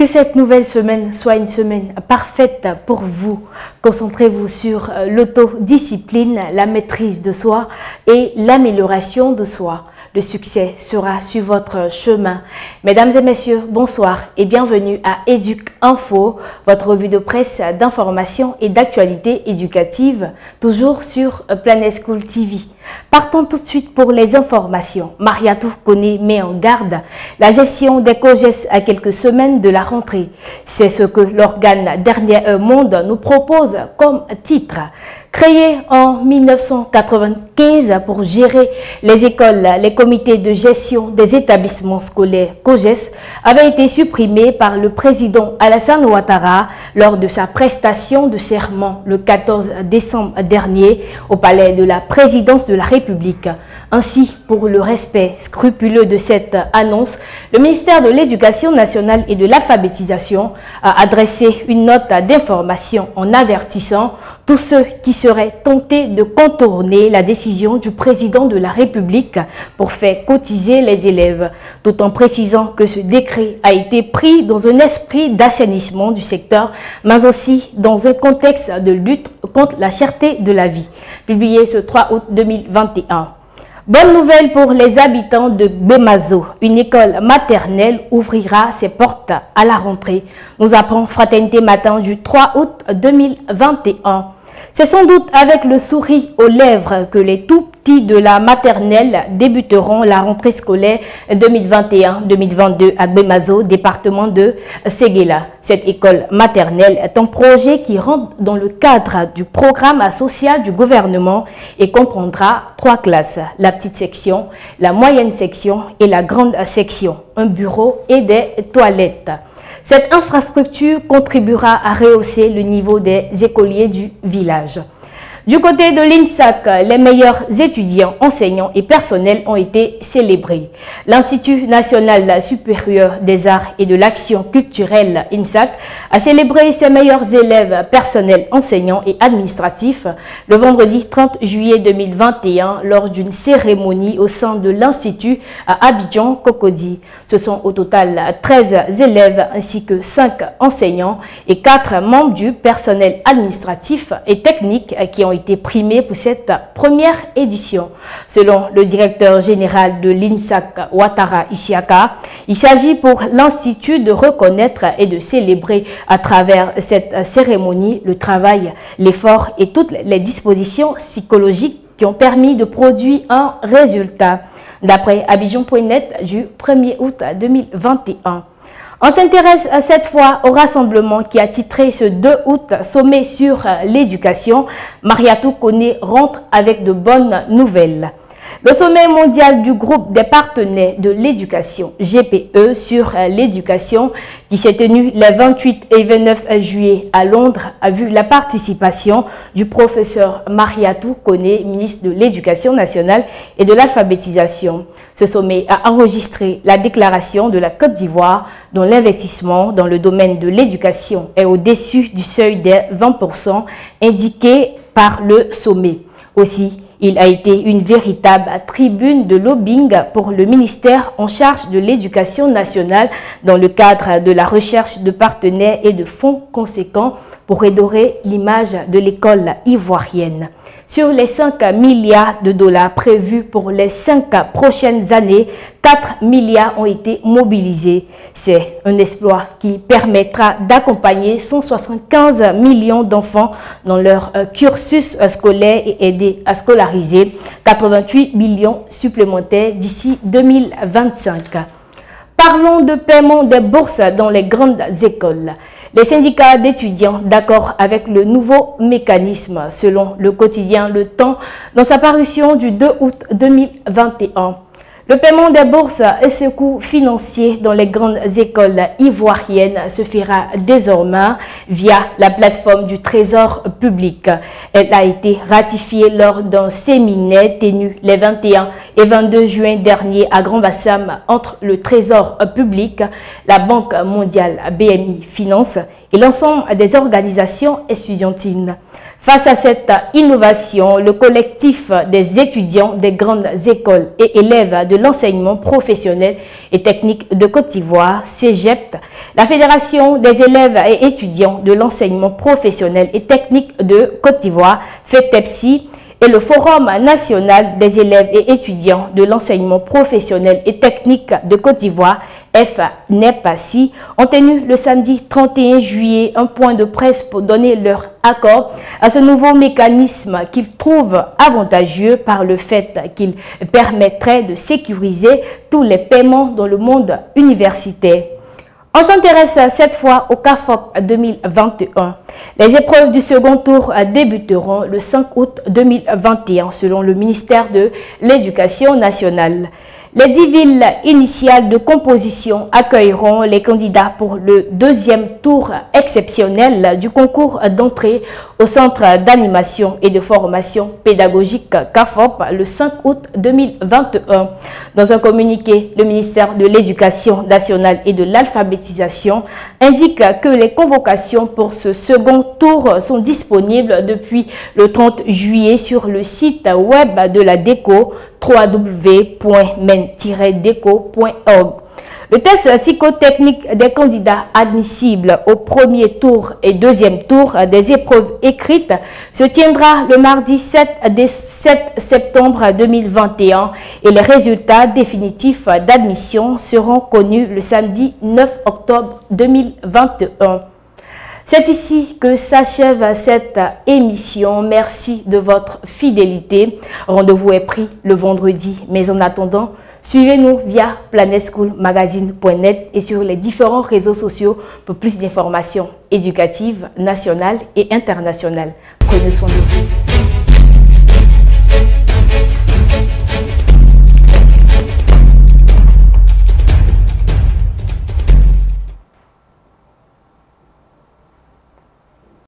Que cette nouvelle semaine soit une semaine parfaite pour vous. Concentrez-vous sur l'autodiscipline, la maîtrise de soi et l'amélioration de soi. Le succès sera sur votre chemin. Mesdames et messieurs, bonsoir et bienvenue à Éduc Info, votre revue de presse d'information et d'actualité éducative, toujours sur Planet School TV. Partons tout de suite pour les informations. Mariatou Koné met en garde la gestion des COGES à quelques semaines de la rentrée. C'est ce que l'organe Dernier Monde nous propose comme titre. Créé en 1995 pour gérer les écoles, les comités de gestion des établissements scolaires COGES avait été supprimé par le président Alassane Ouattara lors de sa prestation de serment le 14 décembre dernier au palais de la présidence de la République. Ainsi, pour le respect scrupuleux de cette annonce, le ministère de l'Éducation nationale et de l'alphabétisation a adressé une note d'information en avertissant tous ceux qui seraient tentés de contourner la décision du président de la République pour faire cotiser les élèves, tout en précisant que ce décret a été pris dans un esprit d'assainissement du secteur, mais aussi dans un contexte de lutte contre la cherté de la vie. Publié ce 3 août 2021. Bonne nouvelle pour les habitants de Gbemazo. Une école maternelle ouvrira ses portes à la rentrée. Nous apprend Fraternité Matin du 3 août 2021. C'est sans doute avec le sourire aux lèvres que les tout-petits de la maternelle débuteront la rentrée scolaire 2021-2022 à Gbemazo, département de Séguéla. Cette école maternelle est un projet qui rentre dans le cadre du programme social du gouvernement et comprendra 3 classes, la petite section, la moyenne section et la grande section, un bureau et des toilettes. Cette infrastructure contribuera à rehausser le niveau des écoliers du village. Du côté de l'INSAC, les meilleurs étudiants, enseignants et personnels ont été célébrés. L'Institut national supérieur des arts et de l'action culturelle INSAC a célébré ses meilleurs élèves personnels, enseignants et administratifs le vendredi 30 juillet 2021 lors d'une cérémonie au sein de l'Institut à Abidjan-Cocody. Ce sont au total 13 élèves ainsi que 5 enseignants et 4 membres du personnel administratif et technique qui ont été primés pour cette première édition. Selon le directeur général de l'INSAC, Ouattara Isiaka, il s'agit pour l'Institut de reconnaître et de célébrer à travers cette cérémonie le travail, l'effort et toutes les dispositions psychologiques qui ont permis de produire un résultat. D'après Abidjan.net du 1er août 2021. On s'intéresse cette fois au rassemblement qui a titré ce 2 août sommet sur l'éducation. Mariatou Koné rentre avec de bonnes nouvelles. Le sommet mondial du groupe des partenaires de l'éducation, GPE, sur l'éducation, qui s'est tenu les 28 et 29 juillet à Londres, a vu la participation du professeur Mariatou Koné, ministre de l'Éducation nationale et de l'alphabétisation. Ce sommet a enregistré la déclaration de la Côte d'Ivoire dont l'investissement dans le domaine de l'éducation est au-dessus du seuil des 20% indiqué par le sommet. Aussi, il a été une véritable tribune de lobbying pour le ministère en charge de l'éducation nationale dans le cadre de la recherche de partenaires et de fonds conséquents pour redorer l'image de l'école ivoirienne. Sur les 5 milliards de dollars prévus pour les 5 prochaines années, 4 milliards ont été mobilisés. C'est un exploit qui permettra d'accompagner 175 millions d'enfants dans leur cursus scolaire et aider à scolariser 88 millions supplémentaires d'ici 2025. Parlons de paiement des bourses dans les grandes écoles. Les syndicats d'étudiants d'accord avec le nouveau mécanisme, selon le quotidien Le Temps, dans sa parution du 2 août 2021. Le paiement des bourses et ce coût financier dans les grandes écoles ivoiriennes se fera désormais via la plateforme du Trésor public. Elle a été ratifiée lors d'un séminaire tenu les 21 et 22 juin dernier à Grand-Bassam entre le Trésor public, la Banque mondiale BMI Finance et l'ensemble des organisations estudiantines. Face à cette innovation, le collectif des étudiants des grandes écoles et élèves de l'enseignement professionnel et technique de Côte d'Ivoire, CEGEPT, la Fédération des élèves et étudiants de l'enseignement professionnel et technique de Côte d'Ivoire, FETEPSI, et le Forum national des élèves et étudiants de l'enseignement professionnel et technique de Côte d'Ivoire, FNEPACI, ont tenu le samedi 31 juillet un point de presse pour donner leur accord à ce nouveau mécanisme qu'ils trouvent avantageux par le fait qu'il permettrait de sécuriser tous les paiements dans le monde universitaire. On s'intéresse cette fois au CAFOP 2021. Les épreuves du second tour débuteront le 5 août 2021 selon le ministère de l'Éducation nationale. Les 10 villes initiales de composition accueilleront les candidats pour le deuxième tour exceptionnel du concours d'entrée au Centre d'animation et de formation pédagogique CAFOP le 5 août 2021. Dans un communiqué, le ministère de l'Éducation nationale et de l'alphabétisation indique que les convocations pour ce second tour sont disponibles depuis le 30 juillet sur le site web de la DECO, www.men-deco.org. Le test psychotechnique des candidats admissibles au premier tour et deuxième tour des épreuves écrites se tiendra le mardi 7 septembre 2021 et les résultats définitifs d'admission seront connus le samedi 9 octobre 2021. C'est ici que s'achève cette émission. Merci de votre fidélité. Rendez-vous est pris le vendredi. Mais en attendant, suivez-nous via planetschoolmagazine.net et sur les différents réseaux sociaux pour plus d'informations éducatives, nationales et internationales. Prenez soin de vous.